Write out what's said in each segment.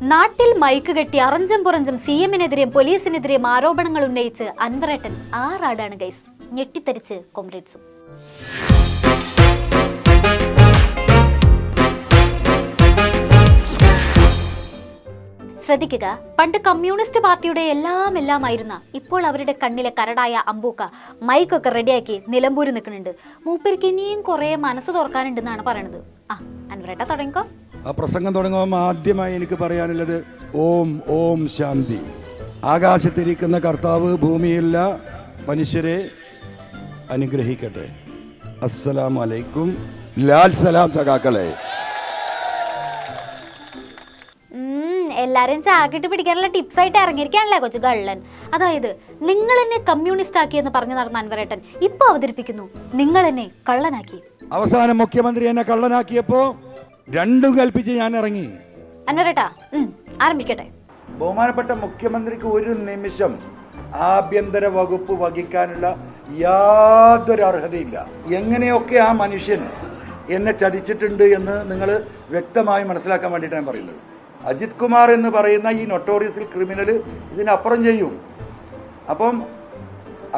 നാട്ടിൽ മൈക്ക് കെട്ടി അറഞ്ചം പുറഞ്ചം CM-നെതിരെയും പോലീസിനെതിരെയും ആരോപണങ്ങൾ ഉന്നയിച്ച് അൻവറേട്ടൻ ആറാടാണ് ഗൈസ്. ഞെട്ടിത്തരിച്ച് കോമ്രേഡ്സും. ശ്രദ്ധിക്കുക, പണ്ട് കമ്മ്യൂണിസ്റ്റ് പാർട്ടിയുടെ എല്ലാമായിരുന്ന ഇപ്പോൾ അവരുടെ കണ്ണിലെ കരടായ അമ്പൂക്ക മൈക്കൊക്കെ റെഡിയാക്കി നിലമ്പൂര് നിൽക്കുന്നുണ്ട്. മൂപ്പർക്ക് ഇനിയും കുറെ മനസ്സ് തുറക്കാനുണ്ടെന്നാണ് പറയണത്. അൻവറേട്ട തുടങ്ങിക്കോ. ആ പ്രസംഗം തുടങ്ങുമ്പോൾ ആദ്യമായി എനിക്ക് പറയാനുള്ളത് ഓം ഓം ശാന്തി. ആകാശത്തിരിക്കുന്ന കർത്താവ് ഭൂമിയില്ല മനുഷ്യരെ അനുഗ്രഹിക്കട്ടെ. അസ്സലാമു അലൈക്കും. ലാൽ സലാം സഖാക്കളെ. എല്ലാരും ചാക്കിട്ട് പിടിക്കാനുള്ള ടിപ്സ് ആയിട്ട് ഇറങ്ങിയിരിക്കാണല്ലേ കൊച്ചു കള്ളൻ. അതായത് നിങ്ങൾ എന്നെ കമ്മ്യൂണിസ്റ്റ് ആക്കിയെന്ന് പറഞ്ഞു നടന്ന അൻവറേട്ടൻ ഇപ്പൊ അവതരിപ്പിക്കുന്നു നിങ്ങൾ എന്നെ കള്ളനാക്കി. അവസാനം മുഖ്യമന്ത്രി എന്നെ കള്ളനാക്കിയപ്പോ രണ്ടും കൽപ്പിച്ച് ഞാൻ ഇറങ്ങി. അൻവറേട്ടാ ആരംഭിക്കട്ടെ. ബഹുമാനപ്പെട്ട മുഖ്യമന്ത്രിക്ക് ഒരു നിമിഷം ആഭ്യന്തര വകുപ്പ് വഹിക്കാനുള്ള യാതൊരു അർഹതയില്ല. എങ്ങനെയൊക്കെ ആ മനുഷ്യൻ എന്നെ ചതിച്ചിട്ടുണ്ട് എന്ന് നിങ്ങൾ വ്യക്തമായി മനസ്സിലാക്കാൻ വേണ്ടിയിട്ടാണ് ഞാൻ പറയുന്നത്. അജിത് കുമാർ എന്ന് പറയുന്ന ഈ നൊട്ടോറിയസ് ക്രിമിനൽ ഇതിനപ്പുറം ചെയ്യും. അപ്പം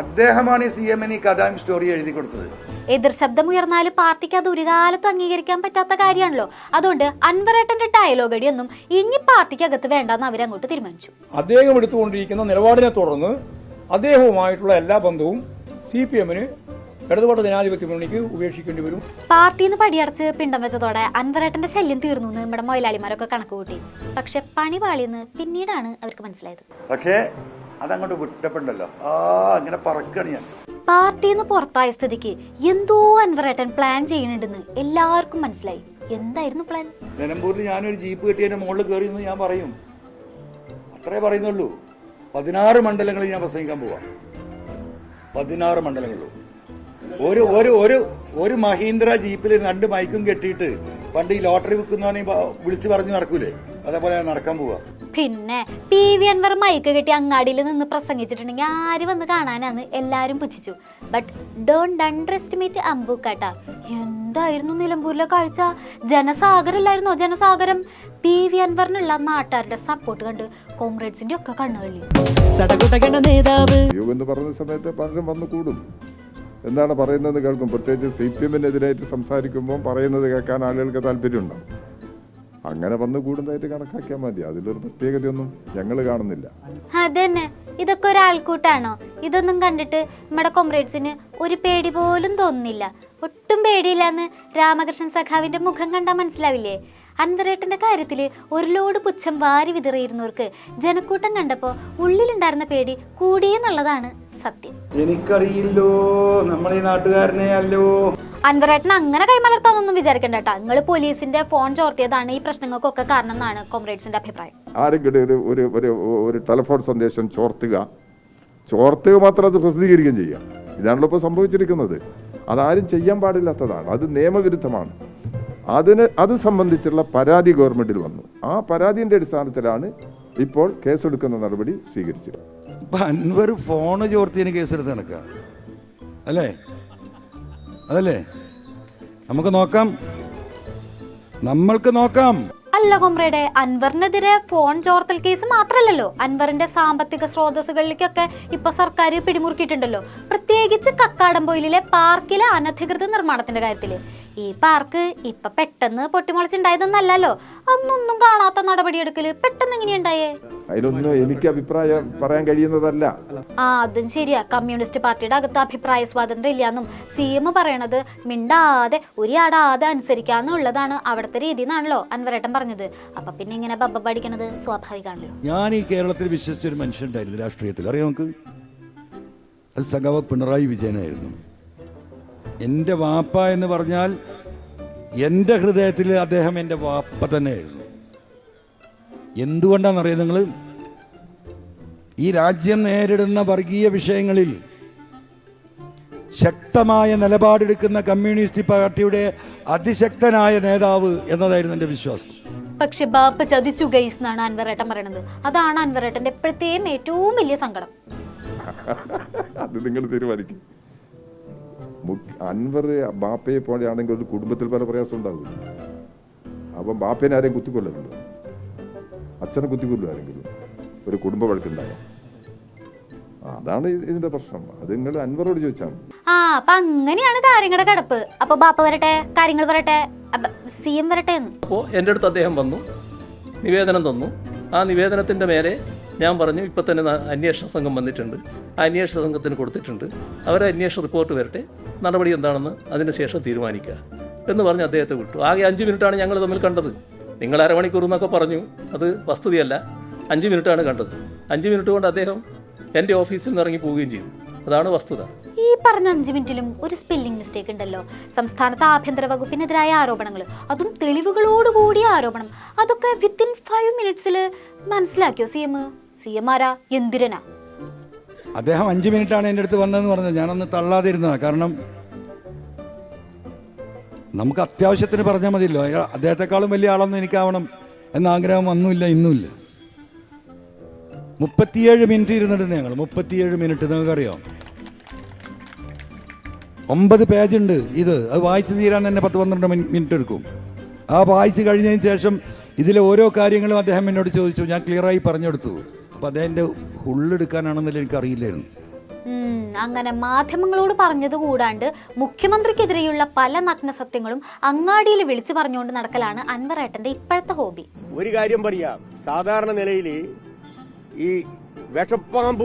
അദ്ദേഹമാണ് ഈ CM-ന് ഈ കഥാം സ്റ്റോറി എഴുതി കൊടുത്തത്. എതിർ ശബ്ദമുയർന്നാലും പാർട്ടിക്ക് അത് ഒരു കാലത്തും അംഗീകരിക്കാൻ പറ്റാത്ത കാര്യമാണല്ലോ. അതുകൊണ്ട് അൻവറേട്ടന്റെ ഡയലോഗ് അടിയൊന്നും ഇനി പാർട്ടിക്കകത്ത് വേണ്ടെന്ന് അവരങ്ങോട്ട് തീരുമാനിച്ചു. അദ്ദേഹം എടുത്തുകൊണ്ടിരിക്കുന്ന നിലപാടിനെ തുടർന്ന് അദ്ദേഹവുമായിട്ടുള്ള എല്ലാ ബന്ധവും CPM-ന് ഇടതുപക്ഷ ജനാധിപത്യ മുന്നണിക്ക് ഉപേക്ഷിക്കേണ്ടി വരും. പാർട്ടിന്ന് പടിയടച്ച് പിണ്ടം വെച്ചതോടെ അൻവറേട്ടന്റെ ശല്യം തീർന്നു എന്ന് നമ്മുടെ മൊയിലാളിമാരൊക്കെ കണക്ക് കൂട്ടി. പക്ഷെ പണി പാളിയെന്ന് പിന്നീടാണ് അവർക്ക് മനസ്സിലായത്. പക്ഷേ അതങ്ങോട്ട് വിട്ടപ്പോണ്ടല്ലോ അങ്ങനെ പറക്കണ ഞാൻ. പാർട്ടിന്ന് പുറത്തായ സ്ഥിതിക്ക് എന്തോ അൻവറേട്ടൻ പ്ലാൻ ചെയ്യുന്നുണ്ടെന്ന് എല്ലാവർക്കും മനസ്സിലായി. എന്തായിരുന്നു പ്ലാൻ? നിലമ്പൂരിൽ ഞാനൊരു ജീപ്പ് കെട്ടിയതിന്റെ മുകളിൽ കയറി എന്ന് ഞാൻ പറയും. അത്രേ പറയുന്നുള്ളൂ. 16 മണ്ഡലങ്ങളിൽ ഞാൻ പ്രസംഗിക്കാൻ പോവാ. 16 മണ്ഡലങ്ങളിലും ഒരു മഹീന്ദ്ര ജീപ്പിൽ 2 മൈക്കും കെട്ടിയിട്ട് പണ്ട് ഈ ലോട്ടറി വിൽക്കുന്നവനെ വിളിച്ചു പറഞ്ഞു നടക്കൂലേ, അതേപോലെ ഞാൻ നടക്കാൻ പോവാ. പിന്നെ PV അൻവർ മൈക്ക് കെട്ടി അങ്ങാടിയിൽ നിന്ന് പ്രസംഗിച്ചിട്ടുണ്ടെങ്കിൽ ആര് വന്ന് കാണാനാന്ന് എല്ലാരും പുച്ഛിച്ചു. ബട്ട് ഡോണ്ട് അണ്ടർ എസ്റ്റിമേറ്റ് അമ്പൂക്കാട്ടാ. എന്തായിരുന്നു നിലമ്പൂരിലെ കാഴ്ച? ജനസാഗരല്ലായിരുന്നോ ജനസാഗരം. PV അൻവറിനുള്ള നാട്ടുകാരുടെ സപ്പോർട്ട് കണ്ട് കോമ്രേഡ്സിന്റെ ഒക്കെ കണ്ണുകളി. എന്ന് പറഞ്ഞ സമയത്ത് പലരും വന്നു കൂടും. എന്താണ് പറയുന്നത് കേൾക്കും. പ്രത്യേകിച്ച് CPM-നെതിരായിട്ട് സംസാരിക്കുമ്പോൾ പറയുന്നത് കേൾക്കാൻ ആളുകൾക്ക് താല്പര്യമുണ്ടാവും. അങ്ങനെ വന്ന് കൂടുന്നതായിട്ട് കണക്കാക്കിയാൽ മതി. അതിലൊരു പ്രത്യേകതയൊന്നും ഞങ്ങൾ കാണുന്നില്ല. അതന്നെ, ഇതൊക്കെ ഒരാൾക്കൂട്ടാണോ? ഇതൊന്നും കണ്ടിട്ട് നമ്മുടെ കോമ്രേഡ്സിന് ഒരു പേടി പോലും തോന്നുന്നില്ല. ഒട്ടും പേടിയില്ലാന്ന് രാമകൃഷ്ണൻ സഖാവിന്റെ മുഖം കണ്ടാൽ മനസ്സിലാവില്ലേ? അൻവറേട്ടന്റെ കാര്യത്തില് ഒരു ലോഡ് പുച്ഛം വാരി വിതറിയിരുന്നവർക്ക് ജനക്കൂട്ടം കണ്ടപ്പോ ഉള്ളിലുണ്ടായിരുന്ന പേടി കൂടിയെന്നുള്ളതാണ് സത്യം. എനിക്കറിയില്ലോ, നമ്മളീ നാട്ടുകാരനെ അല്ലോ. അൻവറേട്ടൻ അങ്ങനെ കൈമലർത്താന്നൊന്നും വിചാരിക്കണ്ട കേട്ടോ. നിങ്ങൾ പോലീസിന്റെ ഫോൺ ചോർത്തിയതാണ് ഈ പ്രശ്നങ്ങൾക്കൊക്കെ കാരണം എന്നാണ് കോമ്രേഡ്സിന്റെ അഭിപ്രായം. ആരെങ്കിലും ഒരു ടെലിഫോൺ സന്ദേശം ചോർത്തുക മാത്രം അത് പ്രസിദ്ധീകരിക്കുകയും ചെയ്യാം. ഇതാണല്ലോ ഇപ്പോൾ സംഭവിച്ചിരിക്കുന്നത്. അതാരും ചെയ്യാൻ പാടില്ലാത്തതാണ്. അത് നിയമവിരുദ്ധമാണ്. അത് സംബന്ധിച്ചുള്ള പരാതി ഗവൺമെന്റിൽ വന്നു. ആ പരാതിന്റെ അടിസ്ഥാനത്തിലാണ് ഇപ്പോൾ കേസെടുക്കുന്ന നടപടി സ്വീകരിച്ചത്. അൻവർ ഫോണ് ചോർത്തിയതിന് കേസെടുത്ത് നടക്കുക അതല്ലേ? നമ്മൾക്ക് നോക്കാം. അല്ല കോമ്രേഡെ, അൻവറിനെതിരെ ഫോൺ ചോർത്തൽ കേസ് മാത്രമല്ലല്ലോ, അൻവറിന്റെ സാമ്പത്തിക സ്രോതസ്സുകളിലേക്കൊക്കെ ഇപ്പൊ സർക്കാർ പിടിമുറുക്കിയിട്ടുണ്ടല്ലോ. പ്രത്യേകിച്ച് കക്കാടംപൊയിലിലെ പാർക്കിലെ അനധികൃത നിർമ്മാണത്തിന്റെ കാര്യത്തില്. ഈ പാർക്ക് ഇപ്പൊ പെട്ടെന്ന് പൊട്ടിമുളച്ചുണ്ടായതൊന്നല്ലോ. അന്നൊന്നും കാണാത്ത നടപടിയെടുക്കല് പെട്ടെന്ന് എങ്ങനെയുണ്ടായേ? അതിലൊന്നും എനിക്ക് അഭിപ്രായം പറയാൻ കഴിയുന്നതല്ല. അതും ശരിയാ. കമ്മ്യൂണിസ്റ്റ് പാർട്ടിയുടെ അകത്ത് അഭിപ്രായ സ്വാതന്ത്ര്യം ഇല്ലാന്നും CM പറയണത് മിണ്ടാതെ ഉരിയാടാതെ അനുസരിക്കാന്നുള്ളതാണ് അവിടുത്തെ രീതി എന്നാണല്ലോ അൻവറേട്ടൻ പറഞ്ഞത്. അപ്പൊ പിന്നെ ഇങ്ങനെ ബബ്ബ പഠിക്കണത് സ്വാഭാവികമാണല്ലോ. ഞാൻ ഈ കേരളത്തിൽ വിശ്വസിച്ചൊരു മനുഷ്യനുണ്ടായിരുന്നു രാഷ്ട്രീയത്തിൽ. അറിയാം നമുക്ക്? അത് സഖാവ് പിണറായി വിജയനായിരുന്നു. എൻ്റെ വാപ്പ എന്ന് പറഞ്ഞാൽ എൻ്റെ ഹൃദയത്തിൽ അദ്ദേഹം എൻ്റെ വാപ്പ തന്നെയായിരുന്നു. എന്തുകൊണ്ടാണെന്നറിയാം നിങ്ങൾ? ഈ രാജ്യം നേരിടുന്ന വർഗീയ വിഷയങ്ങളിൽ ശക്തമായ നിലപാടെടുക്കുന്ന കമ്മ്യൂണിസ്റ്റ് പാർട്ടിയുടെ അതിശക്തനായ നേതാവ് എന്നതായിരുന്നു എൻ്റെ വിശ്വാസം. പക്ഷെ ബാപ്പ ചതിച്ചു ഗൈസ് എന്നാണ് അൻവറേട്ടൻ പറയണത്. അതാണ് അൻവറേട്ടന്റെ ഇപ്പോഴത്തെയും ഏറ്റവും വലിയ സങ്കടം. അത് നിങ്ങൾ തീരുമാനിക്കും. അൻവർ ബാപ്പയെ പോലെയാണെങ്കിൽ ഒരു കുടുംബത്തിൽ പല പ്രയാസം ഉണ്ടാവില്ല. അപ്പം ബാപ്പേനെ ആരെയും കുത്തിക്കൊല്ലുന്നുണ്ടോ? അച്ഛനെ കുത്തിക്കൊല്ലു ആരെങ്കിലും ഒരു കുടുംബ വഴക്കുണ്ടായ. അതാണ് ഇതിന്റെ പ്രശ്നം. അത് നിങ്ങൾ അൻവറോട് ചോദിച്ചാൽ മതി. അപ്പൊ അങ്ങനെയാണ് കാര്യങ്ങളുടെ കിടപ്പ്. അപ്പൊ ബാപ്പ വരട്ടെ, കാര്യങ്ങൾ വരട്ടെ, CM വരട്ടെ എന്ന്. അപ്പോൾ എൻ്റെ അടുത്ത് അദ്ദേഹം വന്നു, നിവേദനം തന്നു. ആ നിവേദനത്തിൻ്റെ മേലെ ഞാൻ പറഞ്ഞു ഇപ്പം തന്നെ അന്വേഷണ സംഘം വന്നിട്ടുണ്ട്, ആ അന്വേഷണ സംഘത്തിന് കൊടുത്തിട്ടുണ്ട്, അവരെ അന്വേഷണ റിപ്പോർട്ട് വരട്ടെ, നടപടി എന്താണെന്ന് അതിന് ശേഷം തീരുമാനിക്കുക എന്ന് പറഞ്ഞ് അദ്ദേഹത്തെ വിട്ടു. ആകെ 5 മിനിറ്റാണ് ഞങ്ങൾ തമ്മിൽ കണ്ടത്. നിങ്ങൾ അരമണിക്കൂർ എന്നൊക്കെ പറഞ്ഞു, അത് വസ്തുതയല്ല. 5 മിനിറ്റാണ് കണ്ടത്. 5 മിനിറ്റ് കൊണ്ട് അദ്ദേഹം എൻ്റെ ഓഫീസിൽ നിന്ന് ഇറങ്ങി പോവുകയും ചെയ്തു. അതാണ് വസ്തുത. ഈ പറഞ്ഞ 5 മിനിറ്റിലും ഒരു സ്പെല്ലിംഗ് മിസ്റ്റേക്ക് ഉണ്ടല്ലോ. സംസ്ഥാനത്ത് ആഭ്യന്തര വകുപ്പിനെതിരായ ആരോപണങ്ങൾ, അതും തെളിവുകളോടുകൂടിയ ആരോപണം, അതൊക്കെ വിത്തിൻ 5 മിനിറ്റ്സിൽ മനസ്സിലാക്കിയോ CM ആരാ, എന്തിരനാ? അദ്ദേഹം 5 മിനിറ്റാണ് എൻ്റെ അടുത്ത് വന്നതെന്ന് പറഞ്ഞത്. ഞാനൊന്ന് തള്ളാതിരുന്നതാണ്. കാരണം നമുക്ക് അത്യാവശ്യത്തിന് പറഞ്ഞാൽ മതിയല്ലോ. അദ്ദേഹത്തെക്കാളും വലിയ ആളൊന്നും എനിക്കാവണം എന്ന ആഗ്രഹം ഒന്നുമില്ല, ഇന്നുമില്ല. 37 മിനിറ്റ് ഇരുന്നിട്ടുണ്ട് ഞങ്ങൾ. 37 മിനിറ്റ് നിങ്ങൾക്കറിയോ? 9 പേജുണ്ട് ഇത്. അത് വായിച്ചു തീരാൻ തന്നെ 10-12 മിനിറ്റ് എടുക്കും. ആ വായിച്ച് കഴിഞ്ഞതിന് ശേഷം ഇതിലെ ഓരോ കാര്യങ്ങളും അദ്ദേഹം എന്നോട് ചോദിച്ചു. ഞാൻ ക്ലിയറായി പറഞ്ഞെടുത്തു. അപ്പം അദ്ദേഹത്തിൻ്റെ ഉള്ളെടുക്കാനാണെന്നല്ല എനിക്കറിയില്ലായിരുന്നു. അങ്ങനെ മാധ്യമങ്ങളോട് പറഞ്ഞത് കൂടാണ്ട് മുഖ്യമന്ത്രിക്കെതിരെയുള്ള പല നഗ്ന സത്യങ്ങളും അങ്ങാടിയിൽ വിളിച്ചു പറഞ്ഞുകൊണ്ട് നടക്കലാണ് അൻവറേട്ടന്റെ ഇപ്പോഴത്തെ ഹോബി. ഒരു കാര്യം പറയാം, സാധാരണ നിലയിൽ ഈ വിഷപ്പാമ്പ്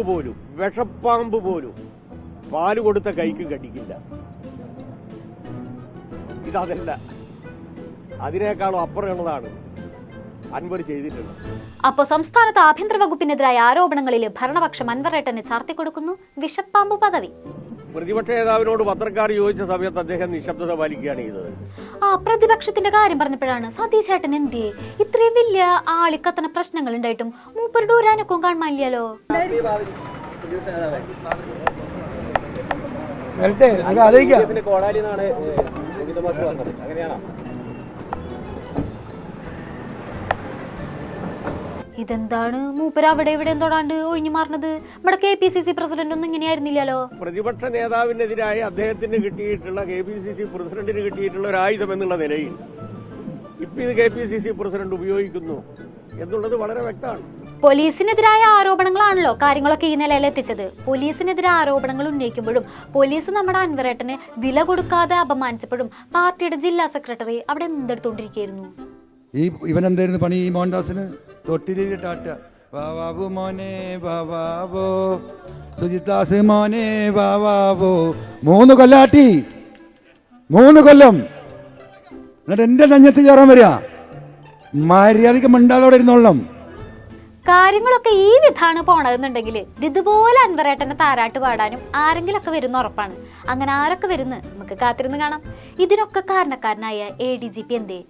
പോലും പാല് കൊടുത്ത കൈക്ക് കടിക്കില്ല. ഇതല്ല, അതിനേക്കാളും അപ്പുറമുള്ളതാണ് അൻവർ ചെയ്തിട്ടുള്ളത്. അപ്പോൾ സംസ്ഥാനത്ത് ആഭ്യന്തര വകുപ്പിനെതിരായ ആരോപണങ്ങളിൽ ഭരണപക്ഷം അൻവറേട്ടന് ചാർത്തിക്കൊടുക്കുന്നു വിഷപ്പാമ്പ് പദവി. പ്രതിപക്ഷ നേതാവിനോട് പത്രക്കാർ ചോദിച്ച സമയത്ത് അദ്ദേഹം നിശബ്ദത പാലിക്കുകയാണ് ചെയ്തത്. പ്രതിപക്ഷത്തിന്റെ കാര്യം പറഞ്ഞപ്പോഴാണ് സതീശേട്ടൻ എന്തിയെ ഇത്രയും വലിയ ആളിക്കത്തന പ്രശ്നങ്ങൾ ഉണ്ടായിട്ടും മൂപ്പരുടെ ഊരാനൊക്കെ കാണാനില്ലല്ലോ. ഇതെന്താണ് മൂപ്പര് അവിടെ ഇവിടെ തൊടാണ്ട് ഒഴിഞ്ഞു മാറുന്നത്? നമ്മുടെ KPCC പ്രസിഡന്റ് ഒന്നും ഇങ്ങനെയായിരുന്നില്ലല്ലോ. പ്രതിപക്ഷ നേതാവിനെതിരായ അദ്ദേഹത്തിന് കിട്ടിയിട്ടുള്ള KPCC പ്രസിഡന്റിന് കിട്ടിയിട്ടുള്ള ഒരു ആയുധം എന്നുള്ള നിലയിൽ ഇപ്പൊ ഇത് KPCC പ്രസിഡന്റ് ഉപയോഗിക്കുന്നു എന്നുള്ളത് വളരെ വ്യക്തമാണ്. പോലീസിനെതിരായ ആരോപണങ്ങളാണല്ലോ കാര്യങ്ങളൊക്കെ ഈ നിലയിൽ എത്തിച്ചത്. പോലീസിനെതിരെ ആരോപണങ്ങൾ ഉന്നയിക്കുമ്പോഴും പോലീസ് നമ്മുടെ അൻവറേട്ടന് വില കൊടുക്കാതെ അപമാനിച്ചപ്പോഴും പാർട്ടിയുടെ ജില്ലാ സെക്രട്ടറി അവിടെ എന്തെടുത്തോണ്ടിരിക്കുന്നു. ഇവനെന്തായിരുന്നു പണി ഈ മോഹൻദാസിന്? തൊട്ടിലി ടാറ്റ വാവാവോ മോനെ വാവാവോ, സുജിത്താസ് മോനെ വാവാവോ. 3 കൊല്ലാട്ടി, 3 കൊല്ലം. എന്നിട്ട് എൻ്റെ നെഞ്ഞത്ത് കയറാൻ വരിക. മര്യാദയ്ക്ക് മിണ്ടാതോടെ ഇരുന്നോളണം. കാര്യങ്ങളൊക്കെ ഈ വിധാണ് പോണതെന്നുണ്ടെങ്കിൽ ഇതുപോലെ അൻവറേട്ടനെ താരാട്ട് പാടാനും ആരെങ്കിലൊക്കെ വരുന്ന ഉറപ്പാണ്. അങ്ങനെ ആരൊക്കെ വരുന്ന് നമുക്ക് കാത്തിരുന്ന് കാണാം. ഇതിനൊക്കെ കാരണക്കാരനായ ADGP എന്തേ?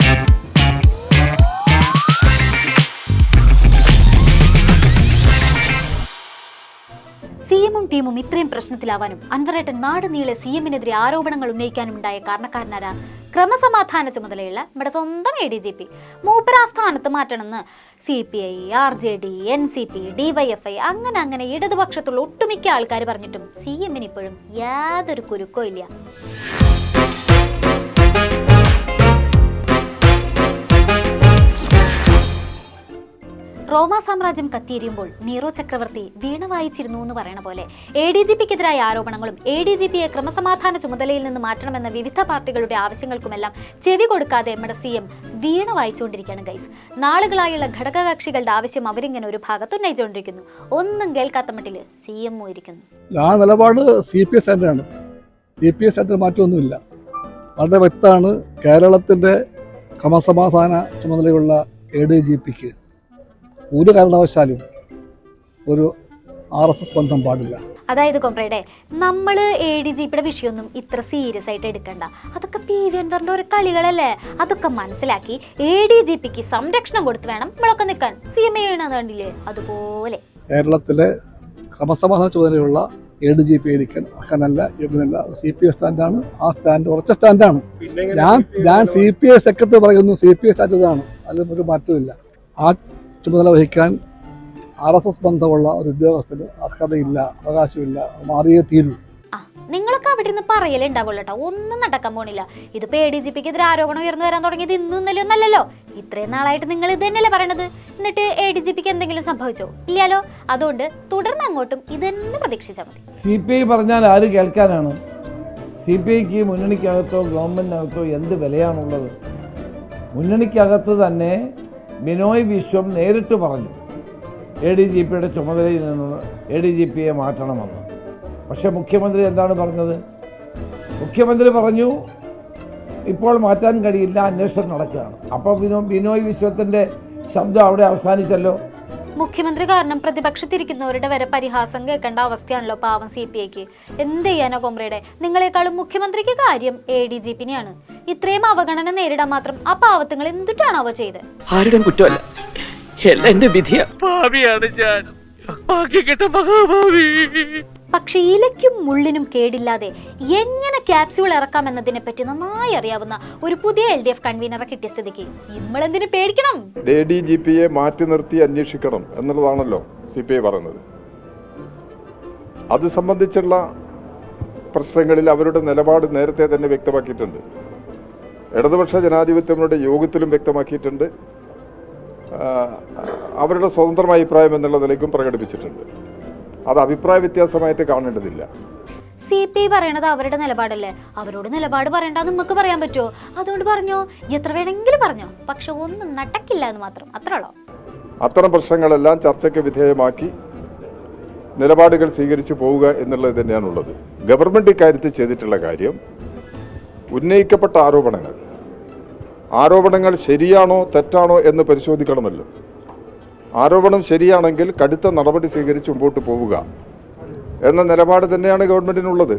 CM-ഉം ടീമും ഇത്രയും പ്രശ്നത്തിലാവാനും അൻവറേട്ടൻ നാട് നീളെ CM-നെതിരെ ആരോപണങ്ങൾ ഉന്നയിക്കാനും ഉണ്ടായ കാരണക്കാരനാരാ? ക്രമസമാധാന ചുമതലയുള്ള നമ്മുടെ സ്വന്തം ADGP. മൂപ്പര് ആ സ്ഥാനത്ത് മാറ്റണമെന്ന് CPI, RJD, NCP, DYFI അങ്ങനെ ഇടതുപക്ഷത്തുള്ള ഒട്ടുമിക്ക ആൾക്കാർ പറഞ്ഞിട്ടും CM-ന് ഇപ്പോഴും യാതൊരു കുരുക്കോ ഇല്ല. റോമാ സാമ്രാജ്യം കത്തിയെരിയുമ്പോൾ നീറോ ചക്രവർത്തി വീണ വായിച്ചിരുന്നു എന്ന് പറയണ പോലെ ADGP-ക്കെതിരായ ആരോപണങ്ങളും ADGP-യെ ക്രമസമാധാന ചുമതലയിൽ നിന്ന് മാറ്റണമെന്ന വിവിധ പാർട്ടികളുടെ ആവശ്യങ്ങൾക്കുമെല്ലാം ചെവി കൊടുക്കാതെ നമ്മുടെ CM വീണ വായിച്ചുകൊണ്ടിരിക്കുകയാണ് ഗൈസ്. നാളുകളായുള്ള ഘടകകക്ഷികളുടെ ആവശ്യം അവരിങ്ങനെ ഒരു ഭാഗത്ത് ഉന്നയിച്ചുകൊണ്ടിരിക്കുന്നു. ഒന്നും കേൾക്കാത്ത മട്ടിൽ CM ഇരിക്കുന്നു. ആ നിലപാട് CPS ആണ്. CPS മാറ്റമൊന്നുമില്ല. വളരെ വ്യക്തമാണ്. കേരളത്തിൻ്റെ ക്രമസമാധാന ചുമതലയുള്ള ADGP-ക്ക് ഒരു കാരണവശാലും ഒരു RSS ബന്ധം പാടില്ല. അതായത് കോമ്രേഡേ, നമ്മൾ ADGP-യുടെ വിഷയമൊന്നും ഇത്ര സീരിയസ് ആയിട്ട് എടുക്കണ്ട. അതൊക്കെ PV അൻവറിന്റെ ഒരു കളികളല്ലേ. അതൊക്കെ മനസ്സിലാക്കി ADGP-ക്ക് സംരക്ഷണം കൊടുത്ത് വേണം നമ്മളൊക്കെ നിൽക്കാൻ. CM ചെയ്യണത് കണ്ടില്ലേ? അതുപോലെ കേരളത്തിലെ ക്രമസമാധാന ചുമതലയുള്ള ADGP ആയിരിക്കാൻ അർഹനല്ല, യോഗ്യനല്ല. CPS സ്റ്റാൻഡാണ്. ആ സ്റ്റാൻഡ് ഉറച്ച സ്റ്റാൻഡാണ്. ഞാൻ CPS സെക്രട്ടറി പറയുന്നു, CPS ആയിട്ടതാണ്. അതിലും ഒരു മാറ്റമില്ല. ആ ചുമതല വഹിക്കാൻ RSS ബന്ധമുള്ള ഒരു ഉദ്യോഗസ്ഥന് അർഹതയില്ല, അവകാശമില്ല. മാറിയേ തീരൂ. നിങ്ങളൊക്കെ അവിടെ നിന്ന് പറയലേ ഉണ്ടാവുള്ളൂ കേട്ടോ, ഒന്നും നടക്കാൻ പോണില്ല. ഇതിപ്പോ ADGP-ക്കെതിരെ ആരോപണം ഉയർന്നു വരാൻ തുടങ്ങിയത് ഇന്നും ഇന്നലെ ഒന്നല്ലല്ലോ. ഇത്രയും നാളായിട്ട് നിങ്ങൾ ഇത് തന്നെയല്ലേ പറയണത്. എന്നിട്ട് ADGP-ക്ക് എന്തെങ്കിലും സംഭവിച്ചോ? ഇല്ലല്ലോ. അതുകൊണ്ട് തുടർന്ന് അങ്ങോട്ടും ഇത് തന്നെ പ്രതീക്ഷിച്ചാൽ മതി. CPI പറഞ്ഞാൽ ആര് കേൾക്കാനാണ്? CPIക്ക് മുന്നണിക്കകത്തോ ഗവൺമെൻറ്റിനകത്തോ എന്ത് വിലയാണുള്ളത്? മുന്നണിക്കകത്ത് തന്നെ ബിനോയ് വിശ്വം നേരിട്ട് പറഞ്ഞു ADGP-യുടെ ചുമതലയിൽ നിന്ന് ADGP-യെ മാറ്റണമെന്ന്. പക്ഷേ മുഖ്യമന്ത്രി എന്താണ് പറഞ്ഞത്? മുഖ്യമന്ത്രി പറഞ്ഞു ഇപ്പോൾ മാറ്റാൻ കഴിയില്ല, അന്വേഷണം നടക്കുകയാണ്. അപ്പോൾ ബിനോയ് വിശ്വത്തിൻ്റെ ശബ്ദം അവിടെ അവസാനിച്ചല്ലോ. മുഖ്യമന്ത്രി കാരണം പ്രതിപക്ഷത്തിരിക്കുന്നവരുടെ വരെ പരിഹാസം കേൾക്കേണ്ട അവസ്ഥയാണല്ലോ പാവം CPIക്ക്. എന്ത് ചെയ്യാനോ കോമ്രേഡെ, നിങ്ങളെക്കാളും മുഖ്യമന്ത്രിക്ക് കാര്യം ADGP-നെയാണ്. ഇത്രയും അവഗണന നേരിടാൻ മാത്രം ആ പാവത്തുങ്ങൾ എന്തിട്ടാണോ അവ ചെയ്ത്? ആരുടെ കുറ്റമല്ല, എല്ലാം എന്റെ വിധിയ. പക്ഷെ ഇലയ്ക്കും മുള്ളിനും കേടില്ലാതെ എങ്ങനെ ക്യാപ്സ്യൂൾ ഇറക്കാമെന്നതിനെ പറ്റി നന്നായി അറിയാവുന്ന ഒരു പുതിയ LDF കൺവീനറെ കിട്ടിയ സ്ഥിതിക്ക് നമ്മളെന്തിനു പേടിക്കണം? ADGP-യെ മാറ്റി നിർത്തി അന്വേഷിക്കണം എന്നുള്ളതാണല്ലോ CPI പറയുന്നത്. അത് സംബന്ധിച്ചുള്ള പ്രശ്നങ്ങളിൽ അവരുടെ നിലപാട് നേരത്തെ തന്നെ വ്യക്തമാക്കിയിട്ടുണ്ട്. ഇടതുപക്ഷ ജനാധിപത്യങ്ങളുടെ യോഗത്തിലും വ്യക്തമാക്കിയിട്ടുണ്ട്. അവരുടെ സ്വതന്ത്രമായ അഭിപ്രായം എന്നുള്ള നിലയ്ക്കും പ്രകടിപ്പിച്ചിട്ടുണ്ട്. അത് അഭിപ്രായ വ്യത്യാസമായിട്ട് കാണേണ്ടതില്ല. CPI പറയണത് അവരുടെ നിലപാടല്ലേ, അവരോട് നിലപാട് പറയണ്ടെന്ന് നമുക്ക് പറയാൻ പറ്റുമോ? അതുകൊണ്ട് പറഞ്ഞോ, എത്ര വേണമെങ്കിലും പറഞ്ഞോ, പക്ഷെ ഒന്നും നടക്കില്ല എന്ന് മാത്രം, അത്രയുള്ളൂ. അത്തരം പ്രശ്നങ്ങളെല്ലാം ചർച്ചയ്ക്ക് വിധേയമാക്കി നിലപാടുകൾ സ്വീകരിച്ചു പോവുക എന്നുള്ളത് തന്നെയാണുള്ളത്. ഗവൺമെൻറ് ഇക്കാര്യത്തിൽ ചെയ്തിട്ടുള്ള കാര്യം, ഉന്നയിക്കപ്പെട്ട ആരോപണങ്ങൾ ശരിയാണോ തെറ്റാണോ എന്ന് പരിശോധിക്കണമല്ലോ. ആരോപണം ശരിയാണെങ്കിൽ കടുത്ത നടപടി സ്വീകരിച്ച് മുമ്പോട്ട് പോവുക എന്ന നിലപാട് തന്നെയാണ് ഗവൺമെൻറ്റിനുള്ളത്.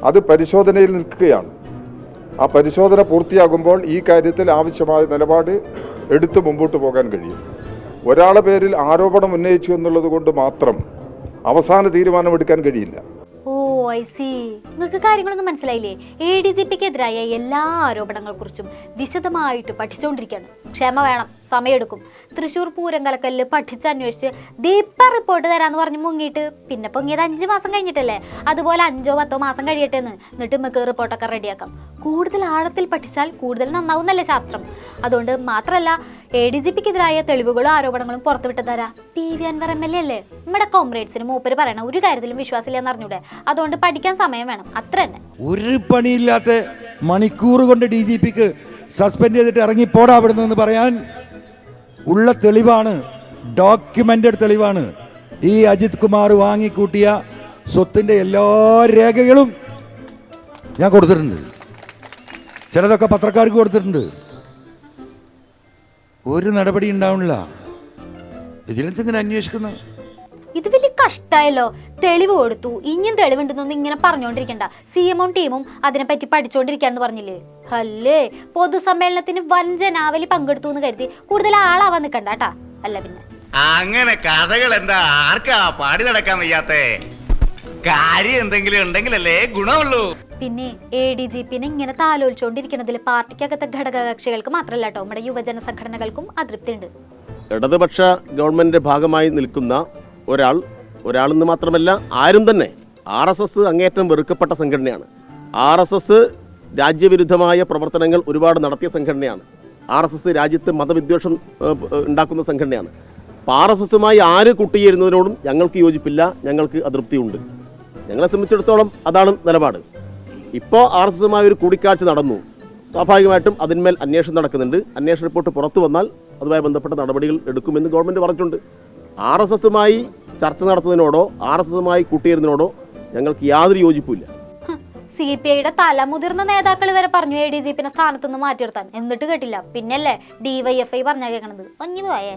അത് പരിശോധനയിൽ നിൽക്കുകയാണ്. ആ പരിശോധന പൂർത്തിയാകുമ്പോൾ ഈ കാര്യത്തിൽ ആവശ്യമായ നിലപാട് എടുത്ത് മുമ്പോട്ട് പോകാൻ കഴിയും. ഒരാളുടെ പേരിൽ ആരോപണം ഉന്നയിച്ചു എന്നുള്ളത് കൊണ്ട് മാത്രം അവസാന തീരുമാനമെടുക്കാൻ കഴിയില്ല. ഓ ഐ സി, നിങ്ങൾക്ക് കാര്യങ്ങളൊന്നും മനസ്സിലായില്ലേ? ADGP-ക്കെതിരായ എല്ലാ ആരോപണങ്ങളെക്കുറിച്ചും വിശദമായിട്ട് പഠിച്ചുകൊണ്ടിരിക്കുകയാണ്. ക്ഷമ വേണം, സമയമെടുക്കും. തൃശ്ശൂർ പൂരം കലക്കലിൽ പഠിച്ചന്വേഷിച്ച് ദീപ റിപ്പോർട്ട് തരാമെന്ന് പറഞ്ഞ് മുങ്ങിയിട്ട് പിന്നെ പൊങ്ങിയത് 5 മാസം കഴിഞ്ഞിട്ടല്ലേ? അതുപോലെ 5-10 മാസം കഴിയട്ടെ എന്നിട്ട് നമുക്ക് റിപ്പോർട്ടൊക്കെ റെഡിയാക്കാം. കൂടുതൽ ആഴത്തിൽ പഠിച്ചാൽ കൂടുതൽ നന്നാവുന്നല്ലേ ശാസ്ത്രം. അതുകൊണ്ട് മാത്രമല്ല, ADGP-ക്കെതിരായ തെളിവുകളും ആരോപണങ്ങളും പുറത്തുവിട്ട് തരാം PV അൻവർ MLA അല്ലേ. നമ്മുടെ കോമ്രേഡ്സിന് മൂപ്പര് പറയണ ഒരു കാര്യത്തിലും വിശ്വാസമില്ലെന്ന് അറിഞ്ഞൂടെ? അതുകൊണ്ട് പഠിക്കാൻ സമയം വേണം, അത്ര തന്നെ. ഒരു പണിയില്ലാത്ത മണിക്കൂർ കൊണ്ട് DGP-ക്ക് സസ്പെൻഡ് ചെയ്തിട്ട് ഇറങ്ങിപ്പോടാ അവിടുന്ന് പറയാൻ ഉള്ള തെളിവാണ്, ഡോക്യുമെന്റഡ് തെളിവാണ്. ഈ അജിത് കുമാർ വാങ്ങിക്കൂട്ടിയ സ്വത്തിന്റെ എല്ലാ രേഖകളും ഞാൻ കൊടുത്തിട്ടുണ്ട്. ചിലതൊക്കെ പത്രക്കാർക്ക് കൊടുത്തിട്ടുണ്ട്. ഒരു നടപടി ഉണ്ടാവണില്ല. വിജിലൻസ് ഇങ്ങനെ അന്വേഷിക്കുന്നു. ഇത് വലിയ കഷ്ടായല്ലോ. തെളിവ് കൊടുത്തു, ഇനിയും തെളിവുണ്ടെന്നൊന്നും ഇങ്ങനെ പറഞ്ഞുകൊണ്ടിരിക്കണ്ട. CM-ഉം ടീമും അതിനെപ്പറ്റി പഠിച്ചുകൊണ്ടിരിക്കാന്ന് പറഞ്ഞില്ലേ? അല്ലേ, പൊതുസമ്മേളനത്തിന് വൻ ജനാവലി പങ്കെടുത്തു എന്ന് കരുതി കൂടുതൽ ആളാവാൻ നിൽക്കണ്ട കേട്ടാ. അല്ല പിന്നെ അങ്ങനെ കഥകൾ എന്താ ആർക്കാ പാടി നടക്കാൻ വയ്യാത്ത കാര്യം എന്തെങ്കിലും ഉണ്ടെങ്കിലല്ലേ ഗുണമുള്ളൂ. പിന്നെ ADGP-നെ ഇങ്ങനെ താലോലിച്ചുകൊണ്ടിരിക്കുന്നതിൽ പാർട്ടിക്കകത്തെ ഘടകകക്ഷികൾക്ക് മാത്രമല്ല കേട്ടോ, നമ്മുടെ യുവജന സംഘടനകൾക്കും അതൃപ്തിയുണ്ട്. ഇടതുപക്ഷ ഗവൺമെന്റിന്റെ ഭാഗമായി നിൽക്കുന്ന ഒരാളെന്ന് മാത്രമല്ല ആരും തന്നെ RSS അങ്ങേറ്റം വെറുക്കപ്പെട്ട സംഘടനയാണ്. RSS രാജ്യവിരുദ്ധമായ പ്രവർത്തനങ്ങൾ ഒരുപാട് നടത്തിയ സംഘടനയാണ്. RSS രാജ്യത്ത് മതവിദ്വേഷം ഉണ്ടാക്കുന്ന സംഘടനയാണ്. അപ്പോൾ RSS-മായി ആര് കൂട്ടിയിരുന്നതിനോടും ഞങ്ങൾക്ക് യോജിപ്പില്ല, ഞങ്ങൾക്ക് അതൃപ്തിയുണ്ട്. ഞങ്ങളെ സംബന്ധിച്ചിടത്തോളം അതാണ് നിലപാട്. ഇപ്പോൾ RSS-മായി ഒരു കൂടിക്കാഴ്ച നടന്നു. സ്വാഭാവികമായിട്ടും അതിന്മേൽ അന്വേഷണം നടക്കുന്നുണ്ട്. അന്വേഷണ റിപ്പോർട്ട് പുറത്തു വന്നാൽ അതുമായി ബന്ധപ്പെട്ട നടപടികൾ എടുക്കുമെന്ന് ഗവൺമെൻറ് പറഞ്ഞിട്ടുണ്ട്. RSS-മായി ചർച്ച നടത്തുന്നതിനോടോ RSS-മായി കൂട്ടിയിരുന്നതിനോടോ ഞങ്ങൾക്ക് യാതൊരു യോജിപ്പുമില്ല. CPI-യുടെ തലമുതിർന്ന നേതാക്കൾ വരെ പറഞ്ഞു ADGP-നെ സ്ഥാനത്തുനിന്ന് മാറ്റി നിർത്താൻ, എന്നിട്ട് കേട്ടില്ല. പിന്നല്ലേ DYFI പറഞ്ഞാ കേൾക്കണത്. ഒഞ്ഞു പോയേ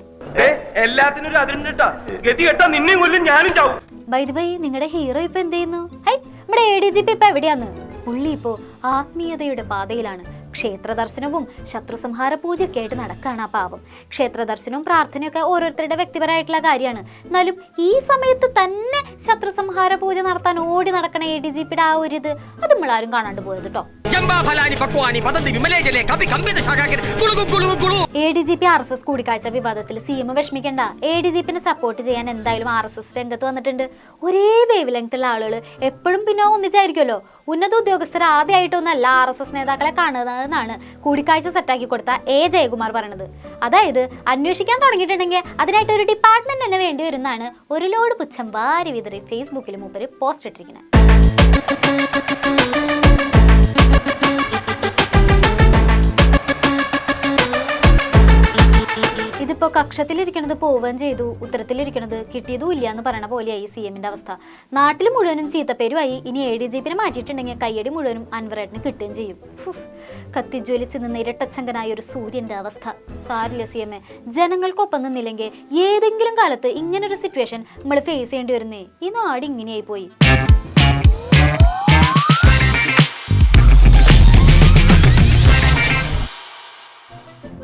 എല്ലാത്തിനും ഒരു അതിരുണ്ടാ ഗതി കേട്ടാ നിന്നെയും കൊല്ലും ഞാനും ചാവും. ബൈ നിങ്ങളുടെ ഹീറോ ഇപ്പൊ എന്ത് ചെയ്യുന്നു? നമ്മുടെ ADGP ഇപ്പൊ എവിടെയാന്ന്? പുള്ളി ഇപ്പോ ആത്മീയതയുടെ പാതയിലാണ്. ക്ഷേത്ര ദർശനവും ശത്രുസംഹാര പൂജയൊക്കെ ആയിട്ട് നടക്കാണ് ആ പാവം. ക്ഷേത്ര ദർശനവും പ്രാർത്ഥനയൊക്കെ ഓരോരുത്തരുടെ വ്യക്തിപരമായിട്ടുള്ള കാര്യമാണ്. എന്നാലും ഈ സമയത്ത് തന്നെ ശത്രുസംഹാര പൂജ നടത്താൻ ഓടി നടക്കണ ADGP-യുടെ ആ ഒരു ഇത് അത് നമ്മളാരും കാണാണ്ട് പോയത് കേട്ടോ. ADGP RSS കൂടിക്കാഴ്ച വിവാദത്തിൽ CM വിഷമിക്കണ്ട. ADGP-നെ സപ്പോർട്ട് ചെയ്യാൻ എന്തായാലും RSS രംഗത്ത് വന്നിട്ടുണ്ട്. ഒരേ വേവ് ലെങ്ത്തുള്ള ആളുകൾ എപ്പോഴും പിന്നെ ഒന്നിച്ചായിരിക്കുമല്ലോ. ഉന്നത ഉദ്യോഗസ്ഥർ ആദ്യമായിട്ടൊന്നല്ല RSS നേതാക്കളെ കാണുന്നതെന്നാണ് കൂടിക്കാഴ്ച സെറ്റാക്കി കൊടുത്ത A. ജയകുമാർ പറയുന്നത്. അതായത് അന്വേഷിക്കാൻ തുടങ്ങിയിട്ടുണ്ടെങ്കിൽ അതിനായിട്ട് ഒരു ഡിപ്പാർട്ട്മെന്റ് തന്നെ വേണ്ടി വരുന്നതാണ് ഒരു ലോഡ് പുച്ഛം വാരി വിതറി ഫേസ്ബുക്കിൽ മൂപ്പര് പോസ്റ്റ് ഇട്ടിരിക്കുന്നത്. ഇതിപ്പോ കക്ഷത്തിലിരിക്കണത് പോവുകയും ചെയ്തു, ഉത്തരത്തിലിരിക്കണത് കിട്ടിയതും ഇല്ല എന്ന് പറയണ പോലെയായി CM-ന്റെ അവസ്ഥ. നാട്ടിൽ മുഴുവനും ചീത്തപ്പേരുമായി. ഇനി ADGP-നെ മാറ്റിയിട്ടുണ്ടെങ്കിൽ കയ്യടി മുഴുവനും അൻവറേട്ടന് കിട്ടുകയും ചെയ്യും. കത്തിജ്വലിച്ച് നിന്ന് ഇരട്ടച്ചങ്കനായ ഒരു സൂര്യന്റെ അവസ്ഥ. സാരില്ല CM, ജനങ്ങൾക്കൊപ്പം നിന്നില്ലെങ്കിൽ ഏതെങ്കിലും കാലത്ത് ഇങ്ങനൊരു സിറ്റുവേഷൻ നമ്മൾ ഫേസ് ചെയ്യേണ്ടി വരുന്നേ. ഈ നാട് ഇങ്ങനെയായി പോയി.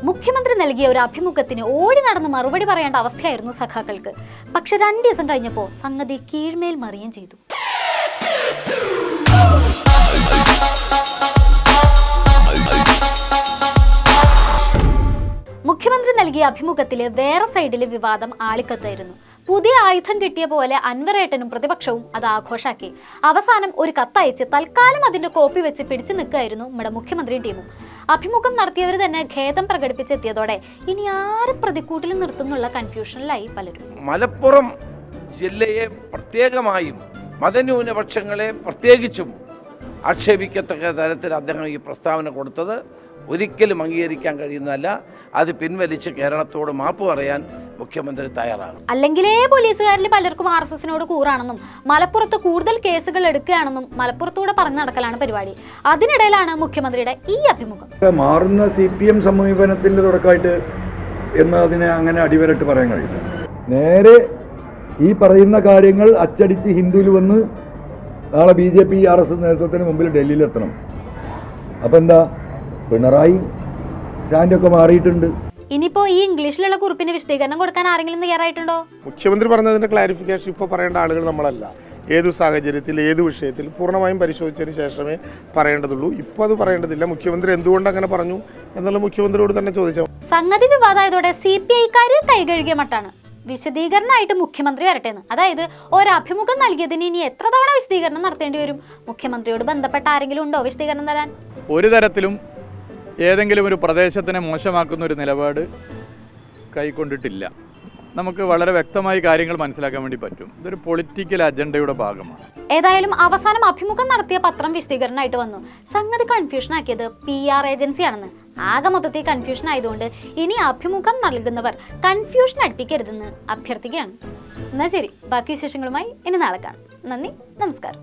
മുഖ്യമന്ത്രി നൽകിയ ഒരു അഭിമുഖത്തിന് ഓടി നടന്ന് മറുപടി പറയേണ്ട അവസ്ഥയായിരുന്നു സഖാക്കൾക്ക്. പക്ഷെ 2 ദിവസം കഴിഞ്ഞപ്പോൾ സംഗതി കീഴ്മേൽ മറിയുകയും ചെയ്തു. മുഖ്യമന്ത്രി നൽകിയ അഭിമുഖത്തിൽ വേറെ സൈഡിൽ വിവാദം ആളിക്കത്തായിരുന്നു. പുതിയ ആയുധം കിട്ടിയ പോലെ അൻവറേട്ടനും പ്രതിപക്ഷവും അത് ആഘോഷാക്കി. അവസാനം ഒരു കത്തയച്ച് തൽക്കാലം അതിന്റെ കോപ്പി വെച്ച് പിടിച്ചു നിൽക്കുകയായിരുന്നു നമ്മുടെ മുഖ്യമന്ത്രിയും ടീമും. അഭിമുഖം നടത്തിയവർ തന്നെ ഖേദം പ്രകടിപ്പിച്ചെത്തിയതോടെ ഇനി ആരും പ്രതിക്കൂട്ടിൽ നിർത്തുന്നുള്ള കൺഫ്യൂഷനിലായി പലരും. മലപ്പുറം ജില്ലയെ പ്രത്യേകമായും മതന്യൂനപക്ഷങ്ങളെ പ്രത്യേകിച്ചും ആക്ഷേപിക്കത്തക്ക തരത്തിൽ അദ്ദേഹം ഈ പ്രസ്താവന കൊടുത്തത് ഒരിക്കലും അംഗീകരിക്കാൻ കഴിയുന്നതല്ല. അത് പിൻവലിച്ച് കേരളത്തോട് മാപ്പ് പറയാൻ മുഖ്യമന്ത്രി തയ്യാറാകും. അല്ലെങ്കിലേ പോലീസുകാരിൽ പലർക്കും RSSനോട് കൂറാണെന്നും മലപ്പുറത്ത് കൂടുതൽ കേസുകൾ എടുക്കുകയാണെന്നും മലപ്പുറത്തൂടെ പറഞ്ഞു നടക്കലാണ് പരിപാടി. അതിനിടയിലാണ് മുഖ്യമന്ത്രിയുടെ ഈ അഭിമുഖം. മാറുന്ന CPM സമീപനത്തിന്റെ തുടക്കമായിട്ട് എന്ന് അതിനെ അങ്ങനെ അടിവരട്ട് പറയാൻ കഴിയില്ല. നേരെ ഈ പറയുന്ന കാര്യങ്ങൾ അച്ചടിച്ച് ഹിന്ദുവിൽ വന്ന് നാളെ BJP RSS നേതൃത്വത്തിന് മുമ്പിൽ ഡൽഹിയിലെത്തണം. അപ്പം എന്താ, പിണറായി സ്റ്റാൻഡൊക്കെ മാറിയിട്ടുണ്ട്. ഇനിയിപ്പോ ഈ ഇംഗ്ലീഷിലുള്ള കുറിപ്പിന് വിശദീകരണം കൊടുക്കാൻ ആരെങ്കിലും തയ്യാറായിട്ടുണ്ടോ? മുഖ്യമന്ത്രി പറഞ്ഞതിന്റെ ക്ലാരിഫിക്കേഷൻ ഇപ്പോൾ പറയേണ്ട ആളുകൾ നമ്മളല്ല. ഏതു സാഹചര്യത്തിൽ ഏത് വിഷയത്തിൽ പൂർണ്ണമായും പരിശോധിച്ചതിന് ശേഷമേ പറയേണ്ടതുള്ളൂ. ഇപ്പോൾ അത് പറയേണ്ടതില്ല. മുഖ്യമന്ത്രി എന്തുകൊണ്ട് അങ്ങനെ പറഞ്ഞു എന്നുള്ള മുഖ്യമന്ത്രിയോട് തന്നെ ചോദിച്ചാൽ. സംഗതി വിവാദമായതോടെ CPI-ക്കാര് കൈകഴുകിയ മട്ടാണ്. വിശദീകരണമായിട്ട് മുഖ്യമന്ത്രി വരട്ടെന്ന്. അതായത് ഒരഭിമുഖം നൽകിയതിന് ഇനി എത്ര തവണ വിശദീകരണം നടത്തേണ്ടി വരും? മുഖ്യമന്ത്രിയോട് ബന്ധപ്പെട്ട ആരെങ്കിലും ഉണ്ടോ വിശദീകരണം തരാൻ? ഒരു തരത്തിലും ഏതെങ്കിലും ഒരു പ്രദേശത്തിനെ മോശമാക്കുന്ന ഒരു നിലപാട് കൈക്കൊണ്ടിട്ടില്ല. നമുക്ക് വളരെ വ്യക്തമായി കാര്യങ്ങൾ മനസ്സിലാക്കാൻ വേണ്ടി പറ്റും. ഇതൊരു പൊളിറ്റിക്കൽ അജണ്ടയുടെ ഭാഗമാണ്. ഏതായാലും അവസാനം അഭിമുഖം നടത്തിയ പത്രം വിശദീകരണമായിട്ട് വന്നു. സംഗതി കൺഫ്യൂഷൻ ആക്കിയത് PR ഏജൻസിയാണെന്ന്. ആകെ മൊത്തത്തിൽ കൺഫ്യൂഷൻ ആയതുകൊണ്ട് ഇനി അഭിമുഖം നൽകുന്നവർ കൺഫ്യൂഷൻ അടുപ്പിക്കരുതെന്ന് അഭ്യർത്ഥിക്കുകയാണ്. എന്നാൽ ശരി, ബാക്കി വിശേഷങ്ങളുമായി ഇനി നാളെ കാണാം. നന്ദി, നമസ്കാരം.